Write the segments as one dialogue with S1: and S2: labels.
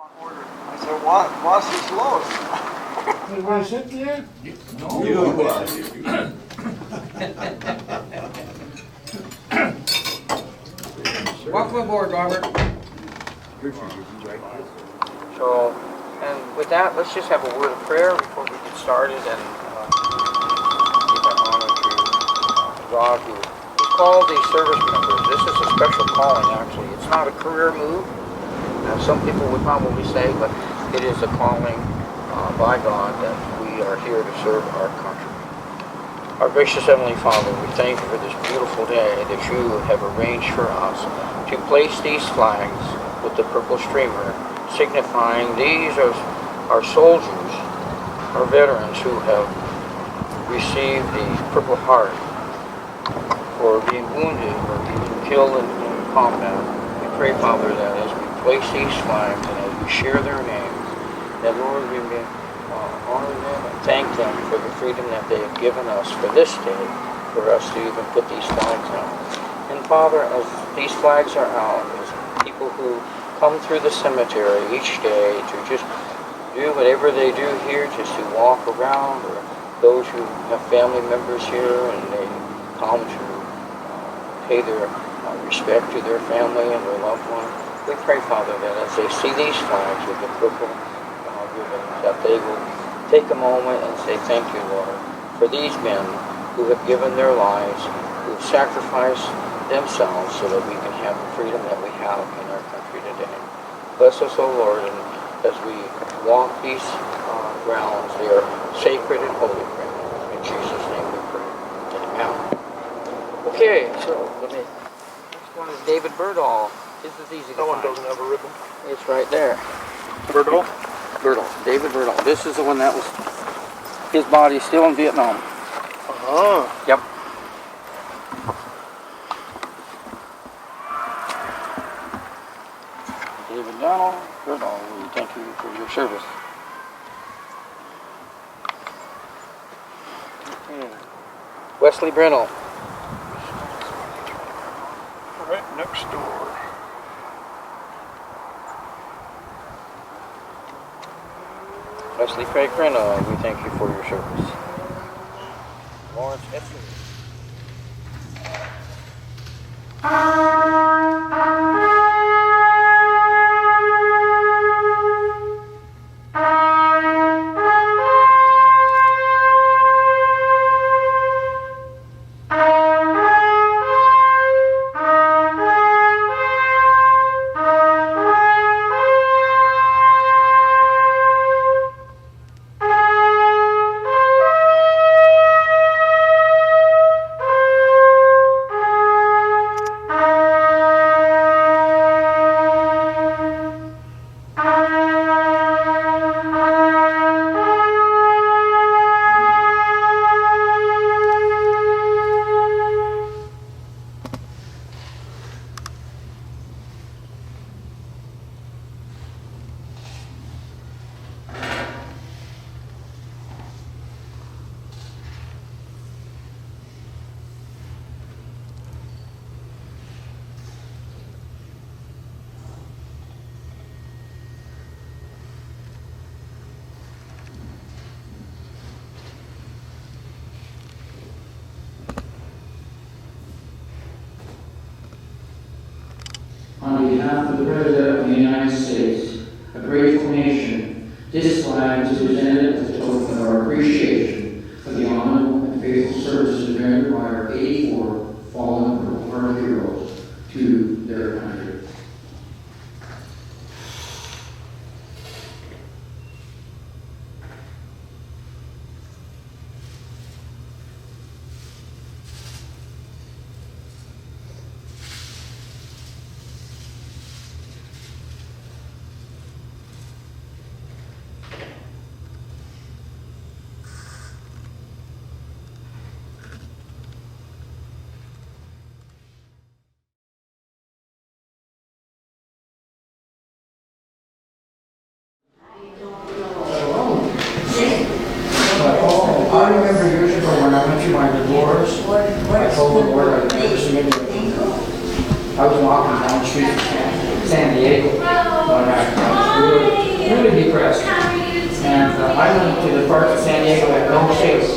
S1: I said, was is Los.
S2: Did I sit there?
S3: No.
S4: Welcome aboard, Robert. So, and with that, let's just have a word of prayer before we get started and give our honor to God who called these service members. This is a special calling, actually. It's not a career move, as some people would probably say, but it is a calling by God that we are here to serve our country. Our gracious Heavenly Father, we thank you for this beautiful day that you have arranged for us to place these flags with the purple streamer, signifying these are our soldiers, our veterans who have received the Purple Heart for being wounded or being killed in combat. We pray, Father, that as we place these flags and as we share their names, that, Lord, we may honor them and thank them for the freedom that they have given us for this day, for us to even put these flags out. And Father, as these flags are out, as people who come through the cemetery each day to just do whatever they do here, just to walk around, or those who have family members here and they come to pay their respect to their family and their loved one, we pray, Father, that as they see these flags with the purple ribbons, that they will take a moment and say, thank you, Lord, for these men who have given their lives, who have sacrificed themselves so that we can have the freedom that we have in our country today. Bless us, O Lord, and as we walk these grounds, they are sacred and holy grounds. In Jesus' name we pray. Amen. Okay, so next one is David Birdall. This is easy to
S1: That one
S4: find.
S1: doesn't have a ribbon.
S4: It's right there.
S1: Birdle?
S4: Birdall, David Birdall. This is the one that was, his body's still in Vietnam. Yep. David Birdall, we thank you for your service. Okay. Wesley Brennell.
S1: Right next door.
S4: Wesley Craig Brennell, we thank you for your service. Lawrence Esser.
S5: On behalf of the President of the United States, a grateful nation, this flag is presented as a token of our appreciation for the honorable and faithful services rendered by our 84 fallen Purple Heart heroes to their country. I remember years ago when I went through my divorce, I told the Lord I'd never see anything. I was walking down the street from San Diego one night. really depressed. And I went to the park in San Diego at no shakes.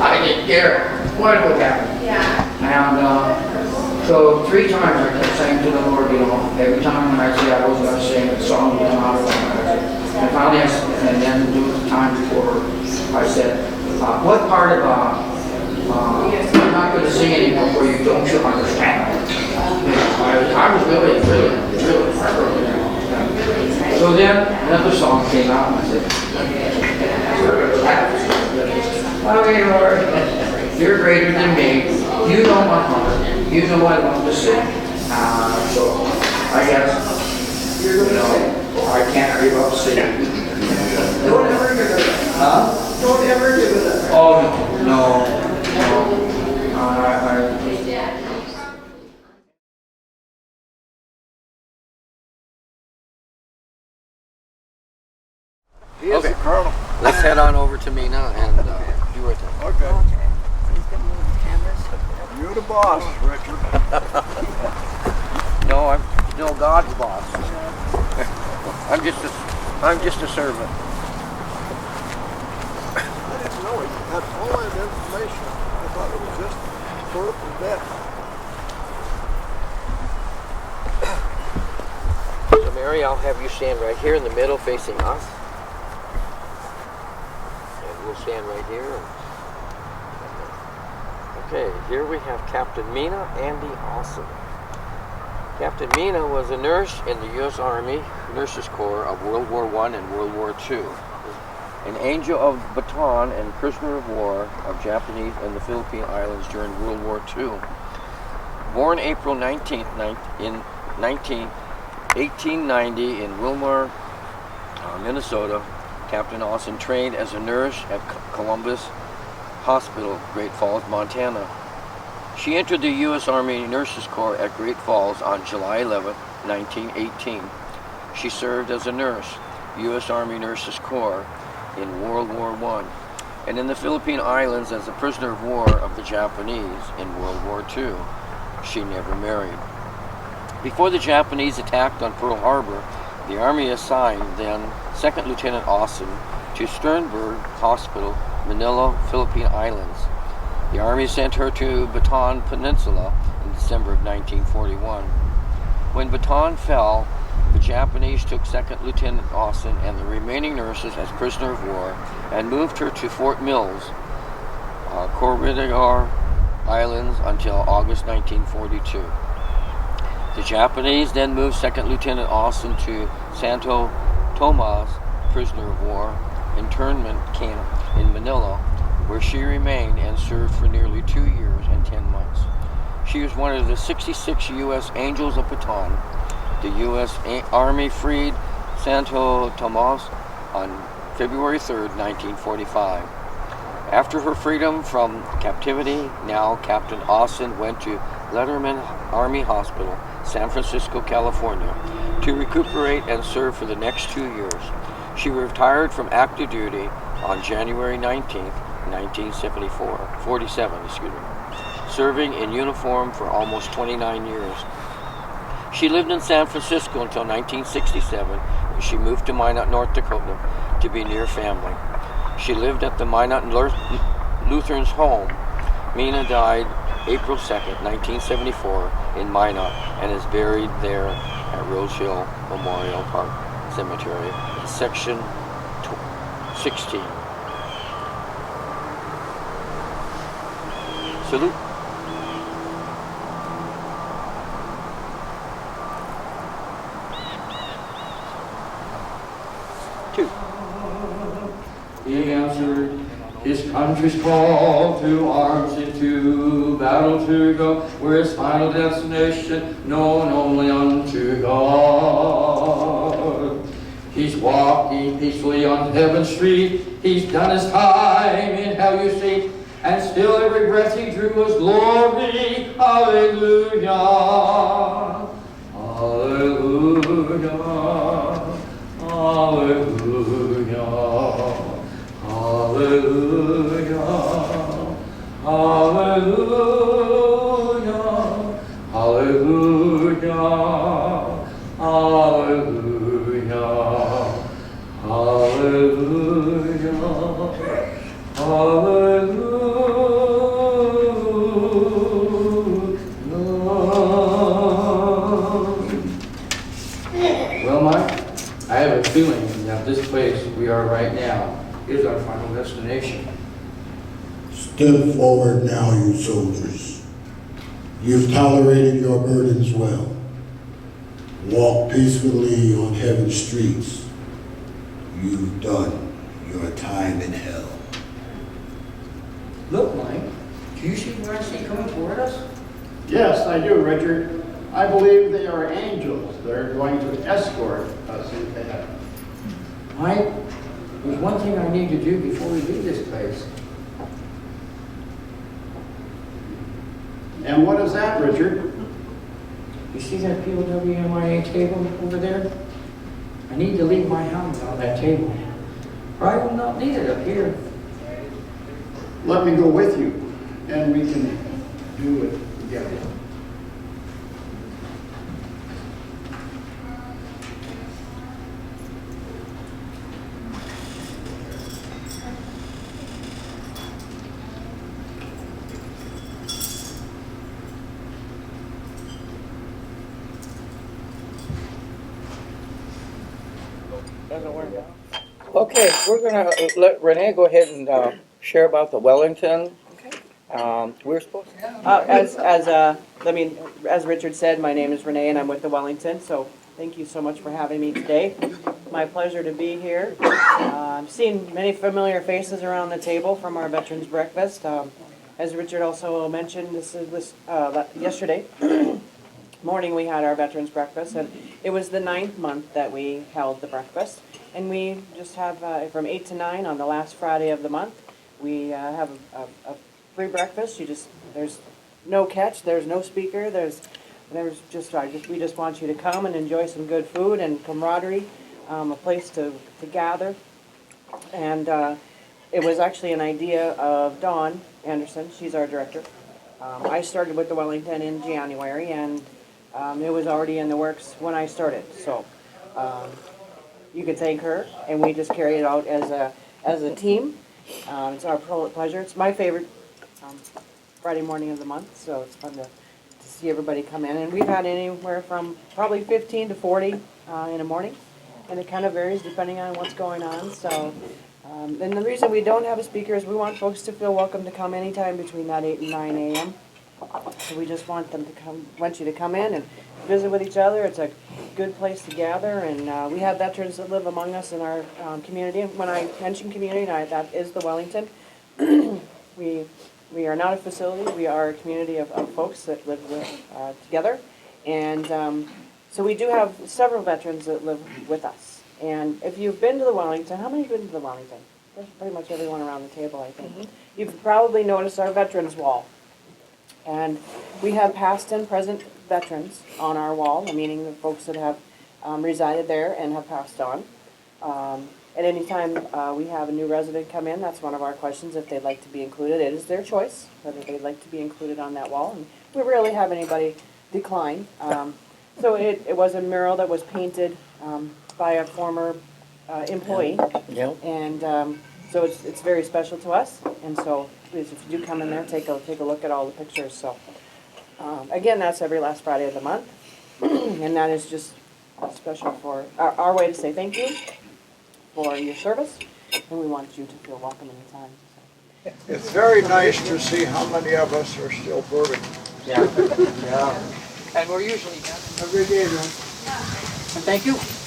S5: I didn't care what would happen. And so 3 times I kept saying to the Lord, you know, every time I said I was going to sing, the song was not going to. And finally, and then the time before, I said, what part of I'm not going to sing anymore for you, don't you understand? I was really heartbroken. So then another song came out and I said, okay, Lord, you're greater than me. You know my heart. You know I want to sing. So I guess, you know, I can't give up singing.
S1: Don't ever give it up.
S5: Huh?
S1: Don't ever give it up.
S5: Oh, no.
S1: He is the colonel.
S4: Let's head on over to Mina and do our thing.
S1: Okay. You're the boss, Richard.
S4: No, I'm still God's boss. I'm just a servant.
S1: I didn't know he had all that information. I thought it was just birth and death.
S4: So Mary, I'll have you stand right here in the middle facing us. And we'll stand right here. Okay, here we have Captain Mina Andy Austin. Captain Mina was a nurse in the U.S. Army Nurses Corps of World War I and World War II. An angel of baton and prisoner of war of Japanese in the Philippine Islands during World War II. Born April 19th in 1890 in Wilmar, Minnesota, Captain Austin trained as a nurse at Columbus Hospital, Great Falls, Montana. She entered the U.S. Army Nurses Corps at Great Falls on July 11, 1918. She served as a nurse, U.S. Army Nurses Corps, in World War I, and in the Philippine Islands as a prisoner of war of the Japanese in World War II. She never married. Before the Japanese attacked on Pearl Harbor, the Army assigned then 2nd Lieutenant Austin to Sternberg Hospital, Manila, Philippine Islands. The Army sent her to Bataan Peninsula in December of 1941. When Bataan fell, the Japanese took 2nd Lieutenant Austin and the remaining nurses as prisoner of war and moved her to Fort Mills, Corregidor Islands until August 1942. The Japanese then moved 2nd Lieutenant Austin to Santo Tomas prisoner of war internment camp in Manila, where she remained and served for nearly 2 years and 10 months. She was one of the 66 U.S. Angels of Bataan. The U.S. Army freed Santo Tomas on February 3, 1945. After her freedom from captivity, now Captain Austin went to Letterman Army Hospital, San Francisco, California, to recuperate and serve for the next 2 years. She retired from active duty on January 19, 1947, serving in uniform for almost 29 years. She lived in San Francisco until 1967, when she moved to Minot, North Dakota, to be near family. She lived at the Minot Lutherans' home. Mina died April 2nd, 1974, in Minot, and is buried there at Rose Hill Memorial Park Cemetery, Section 16. Salute.
S5: He answered, his country's call to arms into battle to go, where his final destination known only unto God. He's walking peacefully on heaven's street, he's done his time in hell, you see, and still every breath he drew was glory. Hallelujah, hallelujah, hallelujah, hallelujah, hallelujah, hallelujah, hallelujah.
S4: feeling that this place we are right now is our final destination.
S2: Step forward now, you soldiers. You've tolerated your burdens well. Walk peacefully on heaven's streets. You've done your time in hell.
S5: Look, Mike, do you see what I see coming toward us?
S3: Yes, I do, Richard. I believe they are angels. They're going to escort us into heaven.
S5: Mike, there's one thing I need to do before we leave this place.
S3: And what is that, Richard?
S5: You see that POWMIA table over there? I need to leave my helmet on that table. Or I will not need it up here.
S3: Let me go with you, and we can do it together.
S4: Doesn't work. Okay, we're gonna let Renee go ahead and share about the Wellington. We're supposed to have.
S6: As Richard said, my name is Renee and I'm with the Wellington, so thank you so much for having me today. My pleasure to be here. I've seen many familiar faces around the table from our Veterans Breakfast. As Richard also mentioned, yesterday morning we had our Veterans Breakfast, and it was the 9th month that we held the breakfast. And we just have from 8 to 9 on the last Friday of the month. We have a free breakfast. There's no catch. There's no speaker. We just want you to come and enjoy some good food and camaraderie, a place to gather. And it was actually an idea of Dawn Anderson. She's our director. I started with the Wellington in January, and it was already in the works when I started. So you can thank her, and we just carry it out as a team. It's our pleasure. It's my favorite Friday morning of the month, so it's fun to see everybody come in. And we've had anywhere from probably 15 to 40 in the morning, and it kind of varies depending on what's going on. So, and the reason we don't have a speaker is we want folks to feel welcome to come anytime between that 8 and 9 a.m. So we just want you to come in and visit with each other. It's a good place to gather, and we have veterans that live among us in our community. And when I mention community, that is the Wellington. We are not a facility. We are a community of folks that live together, and so we do have several veterans that live with us. And if you've been to the Wellington, how many have been to the Wellington? Pretty much everyone around the table, I think. Mm-hmm. You've probably noticed our veterans wall. And we have past and present veterans on our wall, meaning the folks that have resided there and have passed on. At any time we have a new resident come in, that's one of our questions, if they'd like to be included. It is their choice whether they'd like to be included on that wall, and we rarely have anybody decline. So it was a mural that was painted by a former employee, and so it's very special to us. And so please, if you do come in there, take a look at all the pictures. So again, that's every last Friday of the month, and that is just special for our way to say thank you for your service, and we want you to feel welcome anytime. So.
S1: It's very nice to see how many of us are still burdened.
S4: Yeah. And we're usually.
S1: Have a good day, everyone.
S4: And thank you.